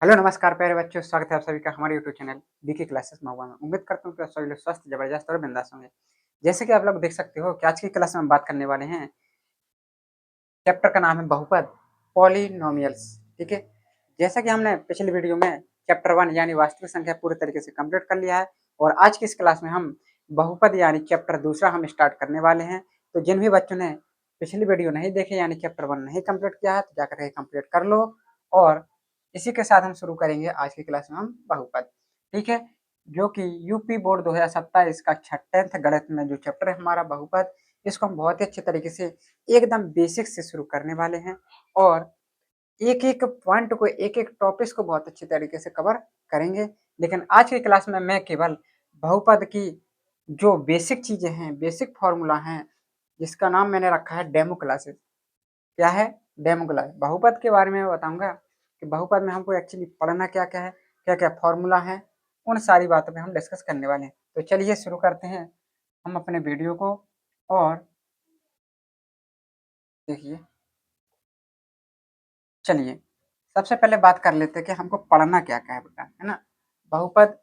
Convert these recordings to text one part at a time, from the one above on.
Hello नमस्कार प्यारे बच्चों, स्वागत है आप सभी का हमारे यूट्यूब चैनल बीके क्लासेस महुआ में। उम्मीद करता हूँ कि आप सभी लोग स्वस्थ, जबरदस्त और बिंदास होंगे। जैसे कि आप लोग देख सकते हो कि आज की क्लास में हम बात करने वाले हैं, चैप्टर का नाम है बहुपद, पॉलिनोमियल्स। ठीक है, जैसा कि हमने पिछली वीडियो में चैप्टर 1 यानी वास्तविक संख्या पूरे तरीके से कंप्लीट कर लिया है, और आज की इस क्लास में हम बहुपद यानी चैप्टर दूसरा हम स्टार्ट करने वाले हैं। तो जिन भी बच्चों ने पिछली वीडियो नहीं देखे यानी चैप्टर 1 नहीं कंप्लीट किया है, तो जाकर के कंप्लीट कर लो। और इसी के साथ हम शुरू करेंगे आज की क्लास में हम बहुपद। ठीक है, जो कि यूपी बोर्ड 2027 का 10th गणित में जो चैप्टर है हमारा बहुपद, इसको हम बहुत ही अच्छे तरीके से एकदम बेसिक से शुरू करने वाले हैं, और एक-एक पॉइंट को, एक-एक टॉपिक्स को बहुत अच्छे तरीके से कवर करेंगे। लेकिन आज की क्लास में मैं केवल बहुपद की जो बेसिक चीज़ें हैं, बेसिक फ़ॉर्मूला हैं, जिसका नाम मैंने रखा है डेमो क्लासेस। क्या है? Demo class. बहुपद के बारे में मैं बताऊँगा कि बहुपद में हमको एक्चुअली पढ़ना क्या-क्या है, क्या-क्या फ़ॉर्मूला हैं, उन सारी बातों पे हम डिस्कस करने वाले हैं। तो चलिए शुरू करते हैं हम अपने वीडियो को, और देखिए, चलिए सबसे पहले बात कर लेते हैं कि हमको पढ़ना क्या-क्या है बेटा, है ना? बहुपद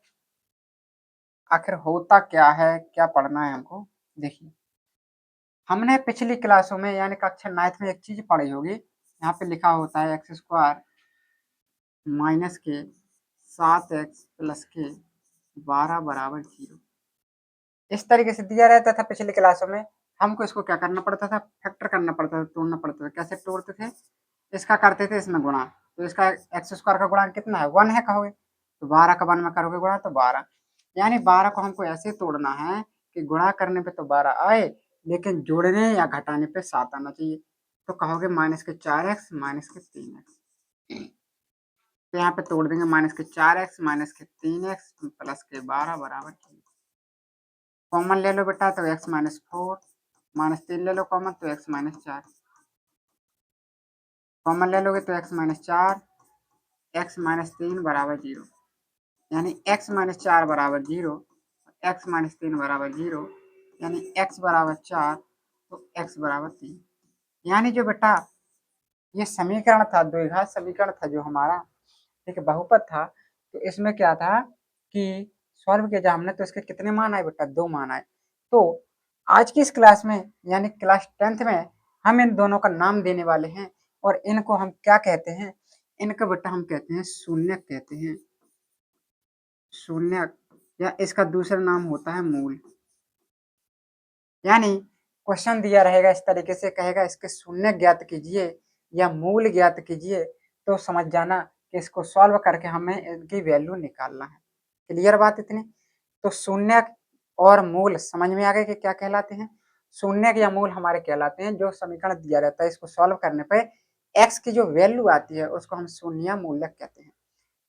आखिर होता क्या है, क्या पढ़ना है हमको? देखिए, हमने पिछली क्लासों में यानी कक्षा 9th में एक चीज़ पढ़ी होगी, यहाँ पे लिखा होता है एक्स स्क्वायर माइनस के 7x प्लस के 12 बराबर 0। इस तरीके से दिया रहता था पिछली क्लासों में। हमको इसको क्या करना पड़ता था? फैक्टर करना पड़ता था, तोड़ना पड़ता था। कैसे तोड़ते थे? इसका करते थे इसमें गुणा, तो इसका एक्स स्क्वायर का गुणा कितना है? 1 है कहोगे, तो 12 का 1 में करोगे गुणा तो 12, यानी 12 को हमको ऐसे तोड़ना है कि गुणा करने पे तो 12 आए, लेकिन जोड़ने या घटाने पे 7 आना चाहिए। तो कहोगे माइनस के 4x माइनस के 3x, तो यहाँ पे तोड़ देंगे माइनस के 4x माइनस के 3x प्लस के 12 बराबर 0। कॉमन ले लो बेटा तो x माइनस 4 माइनस 3 ले लो कॉमन तो x माइनस 4, कॉमन ले लोगे तो x माइनस 4 x माइनस 3 बराबर 0, यानी x माइनस 4 बराबर 0, x माइनस 3 बराबर 0, यानी x बराबर 4 तो x बराबर 3। यानी जो बेटा ये समीकरण था, द्विघात समीकरण था जो हमारा, ठीक है, बहुपद था, तो इसमें क्या था कि सॉल्व किया हमने तो इसके कितने मान आए बेटा? 2 मान आए। तो आज की इस क्लास में यानी क्लास 10th में हम इन दोनों का नाम देने वाले हैं, और इनको हम क्या कहते हैं? इनको बेटा हम कहते हैं शून्यक कहते हैं, शून्यक, या इसका दूसरा नाम होता है मूल। यानी क्वेश्चन दिया रहेगा इस तरीके से, कहेगा इसके शून्य ज्ञात कीजिए या मूल ज्ञात कीजिए, तो समझ जाना कि इसको सॉल्व करके हमें इनकी वैल्यू निकालना है। क्लियर बात इतनी? तो शून्य और मूल समझ में आ गए कि क्या कहलाते हैं? शून्य या मूल हमारे कहलाते हैं जो समीकरण दिया रहता है, इसको सॉल्व करने पे एक्स की जो वैल्यू आती है उसको हम शून्य मूलक कहते हैं।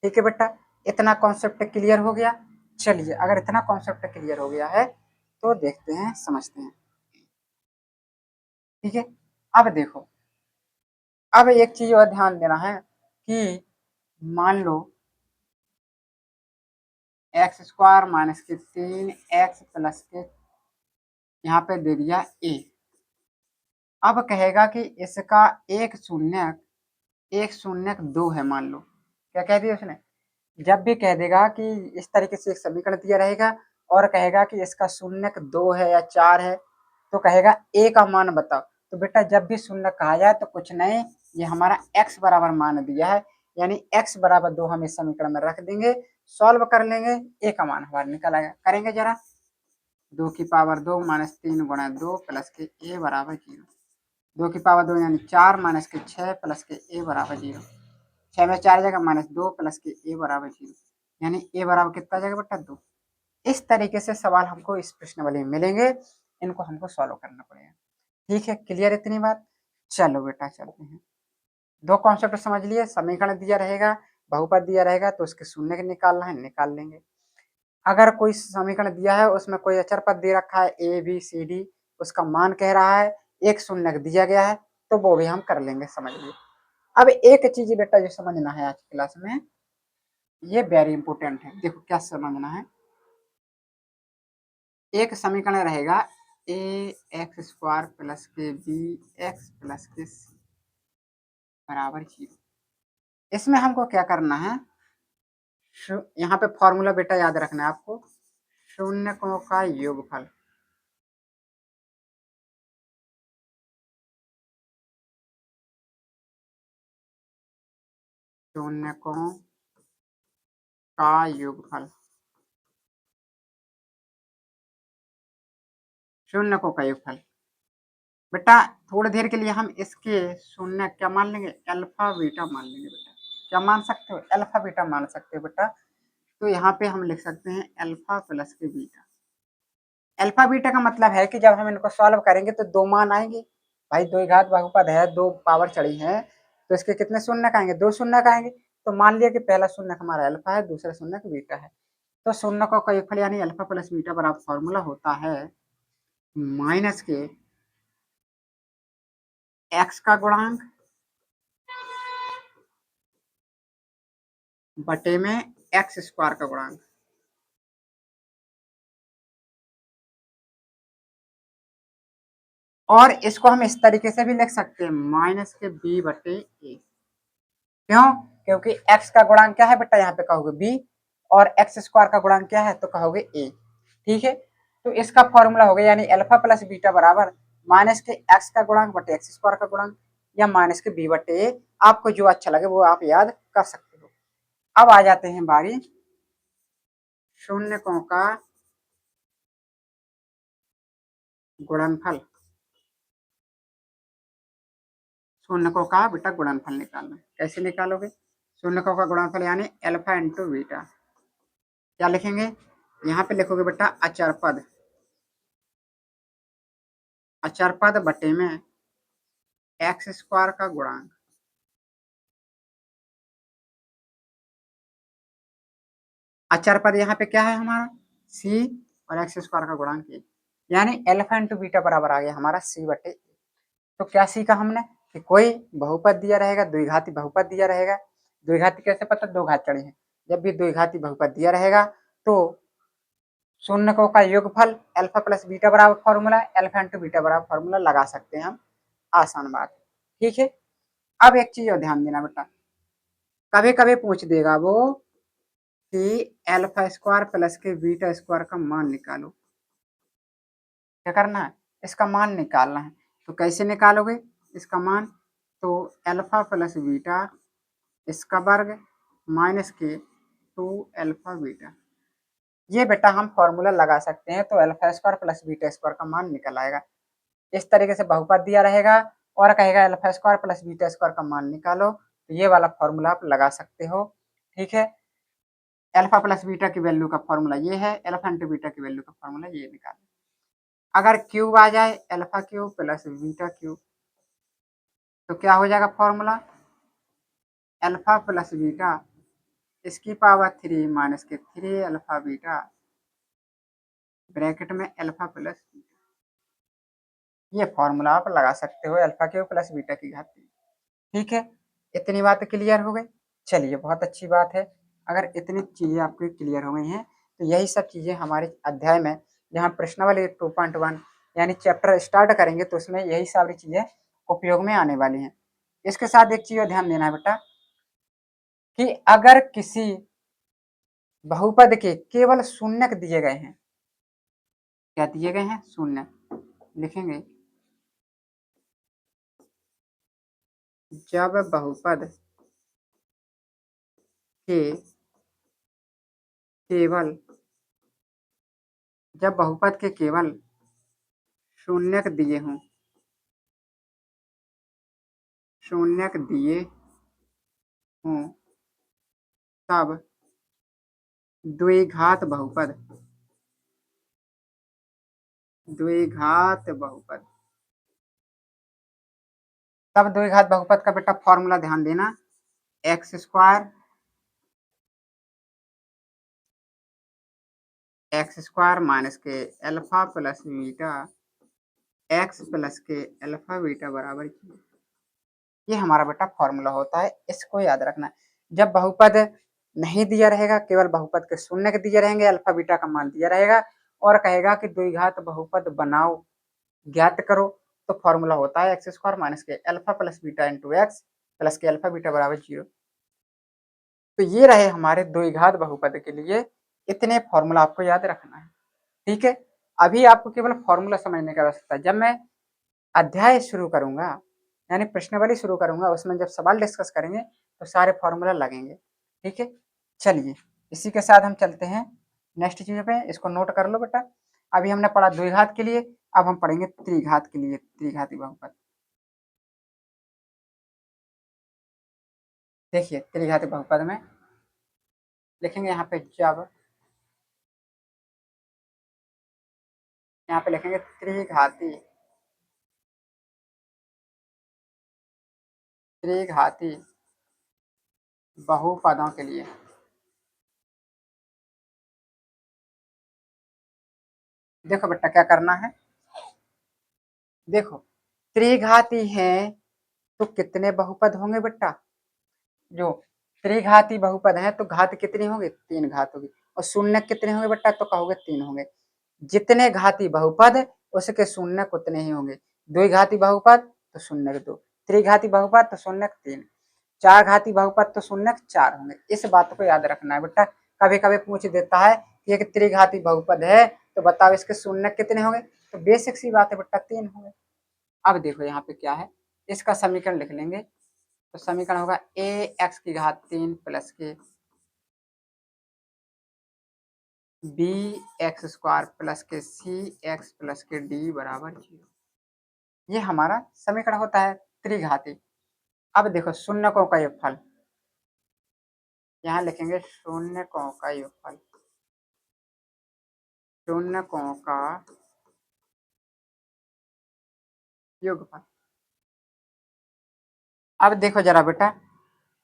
ठीक है बेटा, इतना कॉन्सेप्ट क्लियर हो गया? चलिए, अगर इतना कॉन्सेप्ट क्लियर हो गया है तो देखते हैं, समझते हैं। ठीक है, अब देखो, अब एक चीज और ध्यान देना है कि मान लो एक्स स्क्वायर माइनस के 3x प्लस के यहाँ पे दे दिया a। अब कहेगा कि इसका एक शून्यक 2 है, मान लो। क्या कह दिया उसने? जब भी कह देगा कि इस तरीके से एक समीकरण दिया रहेगा और कहेगा कि इसका शून्यक 2 है या 4 है, तो कहेगा a का मान बताओ। तो बेटा जब भी शून्य कहा जाए तो कुछ नहीं, ये हमारा x बराबर मान दिया है, यानी x बराबर 2 हम इस समीकरण में रख देंगे, सॉल्व कर लेंगे, a का मान हमारा निकल आएगा। करेंगे जरा, 2 की पावर 2 माइनस 3 गुणा 2 प्लस के a बराबर 0। 2 की पावर 2 यानी 4 माइनस के 6 प्लस के a बराबर 0। 6 में 4 जगह माइनस 2 प्लस के a बराबर 0, यानी a बराबर कितना जगह बेटा? 2। इस तरीके से सवाल हमको इस प्रश्नावली में मिलेंगे, इनको हमको सॉल्व करना पड़ेगा। ठीक है, क्लियर इतनी बात? चलो बेटा चलते हैं। दो कॉन्सेप्ट समझ लिए, समीकरण दिया रहेगा, बहुपद दिया रहेगा तो उसके शून्य निकालना है, निकाल लेंगे। अगर कोई समीकरण दिया है उसमें कोई अचर पद दे रखा है ए बी सी डी, उसका मान कह रहा है, एक शून्य दिया गया है, तो वो भी हम कर लेंगे, समझ लिए। अब एक चीज बेटा जो समझना है आज की क्लास में, ये वेरी इंपॉर्टेंट है। देखो क्या समझना है, एक समीकरण रहेगा ए एक्स स्क्वायर प्लस के बी एक्स प्लस के सी बराबर 0। इसमें हमको क्या करना है? यहाँ पे फॉर्मूला बेटा याद रखना है आपको, शून्यकों का योगफल। शून्यकों का योगफल, शून्यकों का योगफल। बेटा थोड़ी देर के लिए हम इसके शून्य क्या मान लेंगे, अल्फा बीटा मान लेंगे बेटा। क्या मान सकते हो, अल्फा बीटा मान सकते हो बेटा। तो यहाँ पे हम लिख सकते हैं अल्फा प्लस के बीटा। अल्फा बीटा का मतलब है कि जब हम इनको सॉल्व करेंगे तो दो मान आएंगे। भाई दो घात बहुपद है, दो पावर चढ़ी है, तो इसके कितने शून्य आएंगे, दो शून्य आएंगे। तो मान लिया कि पहला शून्य हमारा अल्फा है, दूसरा शून्य बीटा है। तो शून्य का योगफल यानी अल्फा प्लस बीटा बराबर फॉर्मूला होता है माइनस के एक्स का गुणांक बटे में एक्स स्क्वायर का गुणांक। और इसको हम इस तरीके से भी लिख सकते हैं माइनस के बी बटे ए। क्यों, क्योंकि x का गुणांक क्या है बेटा, यहाँ पे कहोगे b, और एक्स स्क्वायर का गुणांक क्या है तो कहोगे a। ठीक है, तो इसका फॉर्मूला हो गया यानी अल्फा प्लस बीटा बराबर माइनस के x का गुणांक बटे एक्स स्क्वायर का गुणांक, या माइनस के b बटे a। आपको जो अच्छा लगे वो आप याद कर सकते हो। अब आ जाते हैं बारी शून्यकों का गुणनफल। शून्यकों का बेटा गुणनफल निकालना, कैसे निकालोगे, शून्यकों का गुणनफल यानी अल्फा इंटू बीटा। क्या लिखेंगे, यहाँ पे लिखोगे बेटा अचर पद, अचर पद बटे में एक्स स्क्वायर का गुणांक। अचर पद यहाँ पे क्या है हमारा c, और एक्स स्क्वायर का गुणांक a, यानी अल्फा इंटू बीटा बराबर आ गया हमारा c बटे। तो क्या सीखा हमने कि कोई बहुपद दिया रहेगा, द्विघाती बहुपद दिया रहेगा। द्विघाती कैसे पता, दो घात चढ़ी है। जब भी द्विघाती बहुपद दिया रहेगा तो शून्यकों का योगफल अल्फा प्लस बीटा बराबर फॉर्मूला, अल्फा इंटू बीटा बराबर फॉर्मूला लगा सकते हैं हम, आसान बात है। ठीक है, अब एक चीज और ध्यान देना बेटा, कभी कभी पूछ देगा वो कि अल्फा स्क्वायर प्लस के बीटा स्क्वायर का मान निकालो। क्या करना है, इसका मान निकालना है। तो कैसे निकालोगे इसका मान, तो अल्फा प्लस बीटा इसका वर्ग माइनस के 2 अल्फा बीटा, ये बेटा हम फॉर्मूला लगा सकते हैं। तो alpha square plus beta square का मान निकल आएगा। इस तरीके से बहुपद दिया रहेगा और कहेगा alpha square plus beta square का मान निकालो, तो ये वाला फॉर्मूला आप लगा सकते हो। ठीक है, अल्फा प्लस बीटा की वैल्यू का फॉर्मूला ये है, अल्फा इंटू बीटा की वैल्यू का फॉर्मूला ये निकालो। अगर क्यूब आ जाए alpha cube plus beta cube, तो क्या हो जाएगा फॉर्मूला, अल्फा प्लस बीटा इसकी पावर 3 माइनस के 3 अल्फा बीटा ब्रैकेट में अल्फा प्लस, ये फॉर्मूला आप लगा सकते हो अल्फा क्यूब प्लस बीटा की घात 3। ठीक है, इतनी बात क्लियर हो गई। चलिए बहुत अच्छी बात है, अगर इतनी चीज़ें आपकी क्लियर हो गई हैं तो यही सब चीज़ें हमारे अध्याय में जहाँ प्रश्नावली 2.1 यानी चैप्टर स्टार्ट करेंगे तो उसमें यही सारी चीज़ें उपयोग में आने वाली हैं। इसके साथ एक चीज़ और ध्यान देना है बेटा कि अगर किसी बहुपद के केवल शून्यक दिए गए हैं, क्या दिए गए हैं, शून्य लिखेंगे, जब बहुपद के केवल, जब बहुपद के केवल शून्यक दिए हों, शून्यक दिए हों, तब द्विघात बहुपद, द्विघात बहुपद, तब द्विघात बहुपद का बेटा फॉर्मूला ध्यान देना, x square, x square minus k alpha plus beta x plus k alpha beta बराबर, ये हमारा बेटा फॉर्मूला होता है। इसको याद रखना, जब बहुपद नहीं दिया रहेगा, केवल बहुपद के शून्य के दिए रहेंगे, अल्फा बीटा का मान दिया रहेगा और कहेगा कि द्विघात बहुपद बनाओ, ज्ञात करो, तो फॉर्मूला होता है x square minus k alpha plus beta into x plus k alpha beta बराबर 0। तो ये रहे हमारे द्विघात बहुपद के लिए इतने फॉर्मूला आपको याद रखना है। ठीक है, अभी आपको केवल फॉर्मूला समझने की आवश्यकता है। जब मैं अध्याय शुरू करूंगा यानी प्रश्नावली शुरू करूंगा, उसमें जब सवाल डिस्कस करेंगे तो सारे फॉर्मूला लगेंगे। ठीक है, चलिए इसी के साथ हम चलते हैं नेक्स्ट चीज पे। इसको नोट कर लो बेटा। अभी हमने पढ़ा द्विघात के लिए, अब हम पढ़ेंगे त्रिघात के लिए, त्रिघाती बहुपद। देखिए त्रिघाती बहुपद में लिखेंगे यहाँ पे जब, यहाँ पे लिखेंगे त्रिघाती, त्रिघाती बहुपदों के लिए। देखो बेटा क्या करना है, देखो त्रिघाती है तो कितने बहुपद होंगे बेटा, जो त्रिघाती बहुपद है तो घात कितनी होगी, तीन घात होगी। और शून्य कितने होंगे बेटा, तो कहोगे तीन होंगे। जितने घाती बहुपद उसके शून्य उतने ही होंगे। द्विघाती बहुपद तो शून्य दो, त्रिघाती बहुपद तो शून्य तीन, चार घाती बहुपद तो शून्य चार होंगे। इस बात को याद रखना है बेटा। कभी कभी पूछ देता है कि एक त्रिघाती बहुपद है तो बताओ इसके शून्य कितने होंगे, तो बेसिक सी बात है बेटा, तीन होंगे। अब देखो यहाँ पे क्या है, इसका समीकरण लिख लेंगे। तो समीकरण होगा ए एक्स की घात तीन प्लस के बी एक्स स्क्वायर प्लस के सी एक्स प्लस के डी बराबर जीरो। ये हमारा समीकरण होता है त्रिघाती। अब देखो शून्यकों का योगफल, यहाँ लिखेंगे शून्यकों का योगफल, शून्यकों का योगफल। अब देखो जरा बेटा,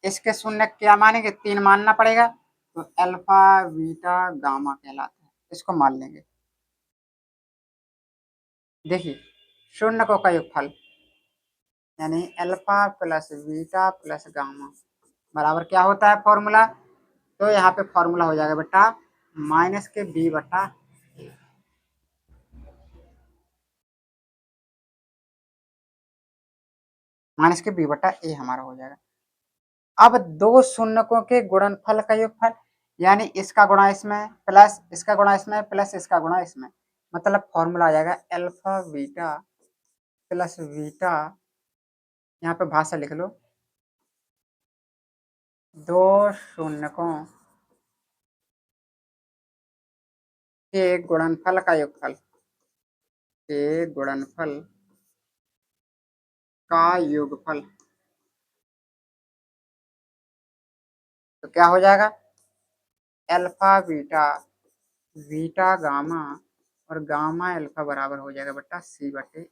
इसके शून्य क्या मानेंगे, तीन मानना पड़ेगा। तो अल्फा बीटा गामा कहलाता है, इसको मान लेंगे। देखिए शून्यकों का योगफल यानी alpha plus beta plus gamma बराबर क्या होता है फॉर्मूला, तो यहाँ पे फॉर्मूला हो जाएगा बेटा माइनस के बी बटा, माइनस के बी बटा ए हमारा हो जाएगा। अब दो शून्यकों के गुणनफल का योगफल यानी इसका गुणा इसमें प्लस इसका गुणा इसमें प्लस इसका गुणा इसमें, मतलब फॉर्मूला आ जाएगा अल्फा बीटा प्लस बीटा, यहाँ पे भाषा लिख लो, दो शून्यकों के गुणनफल का योगफल, के गुणनफल का योगफल। तो क्या हो जाएगा, अल्फा बीटा बीटा गामा और गामा अल्फा बराबर हो जाएगा बेटा सी बटे।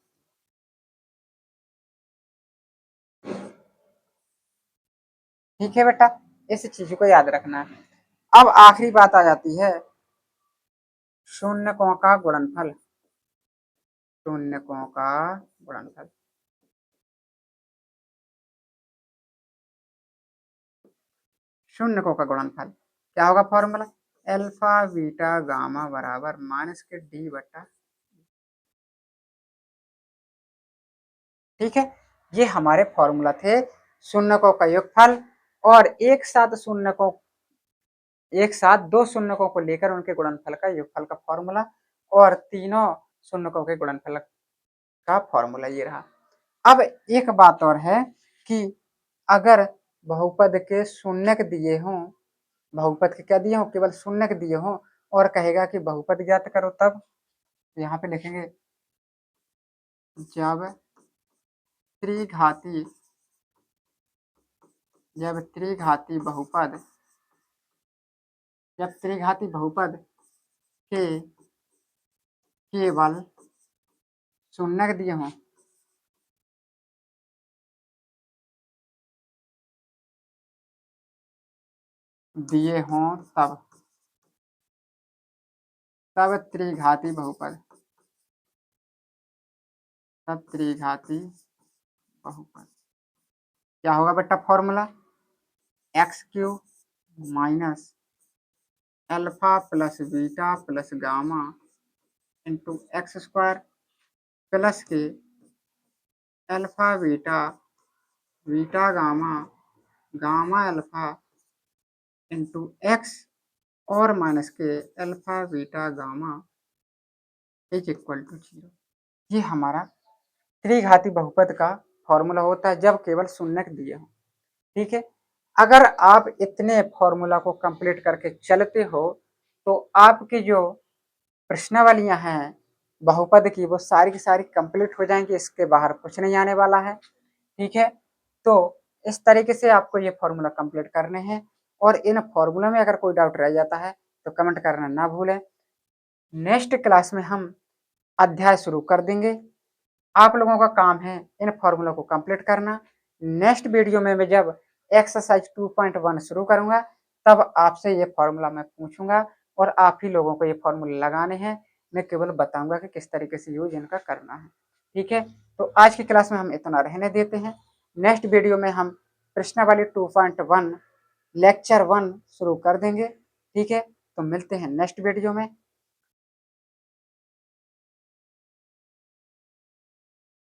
ठीक है बेटा, इस चीज को याद रखना है। अब आखिरी बात आ जाती है शून्यकों का गुणनफल, शून्यकों का गुणनफल। शून्यकों का गुणनफल क्या होगा फॉर्मूला, अल्फा बीटा गामा बराबर माइनस के डी बटा। ठीक है, ये हमारे फॉर्मूला थे शून्यकों का योगफल और एक साथ शून्यकों, एक साथ दो शून्यकों को लेकर उनके गुणनफल का योगफल का फॉर्मूला और तीनों शून्यकों के गुणनफल का फॉर्मूला ये रहा। अब एक बात और है कि अगर बहुपद के शून्यक दिए हों, बहुपद के क्या दिए हों, केवल शून्यक दिए हों और कहेगा कि बहुपद ज्ञात करो, तब यहाँ पे लिखेंगे जब त्रिघाती, जब त्रिघाती बहुपद, जब त्रिघाती बहुपद के केवल शून्यक दिए हों, दिए हों तब, तब त्रिघाती बहुपद, तब त्रिघाती बहुपद क्या होगा बेटा formula, x cube minus alpha plus beta plus gamma into x square plus k alpha beta beta gamma gamma alpha into x और minus k alpha beta gamma is equal to 0। ये हमारा त्रिघाती बहुपद का फॉर्मूला होता है जब केवल शून्य दिए हों। ठीक है, अगर आप इतने फॉर्मूला को कंप्लीट करके चलते हो तो आपकी जो प्रश्नावलियां हैं बहुपद की वो सारी की सारी कंप्लीट हो जाएंगी, इसके बाहर कुछ नहीं आने वाला है। ठीक है, तो इस तरीके से आपको ये फॉर्मूला कंप्लीट करने हैं और इन फॉर्मूला में अगर कोई डाउट रह जाता है तो कमेंट करना ना भूलें। नेक्स्ट क्लास में हम अध्याय शुरू कर देंगे। आप लोगों का काम है इन फॉर्मूला को कंप्लीट करना। नेक्स्ट वीडियो में मैं जब एक्सरसाइज 2.1 शुरू करूंगा तब आपसे ये फॉर्मूला मैं पूछूंगा और आप ही लोगों को ये फॉर्मूला लगाने हैं। मैं केवल बताऊंगा कि किस तरीके से यूज इनका करना है। ठीक है, तो आज की क्लास में हम इतना रहने देते हैं। नेक्स्ट वीडियो में हम प्रश्नावली 2.1 लेक्चर 1 शुरू कर देंगे। ठीक है, तो मिलते हैं नेक्स्ट वीडियो में।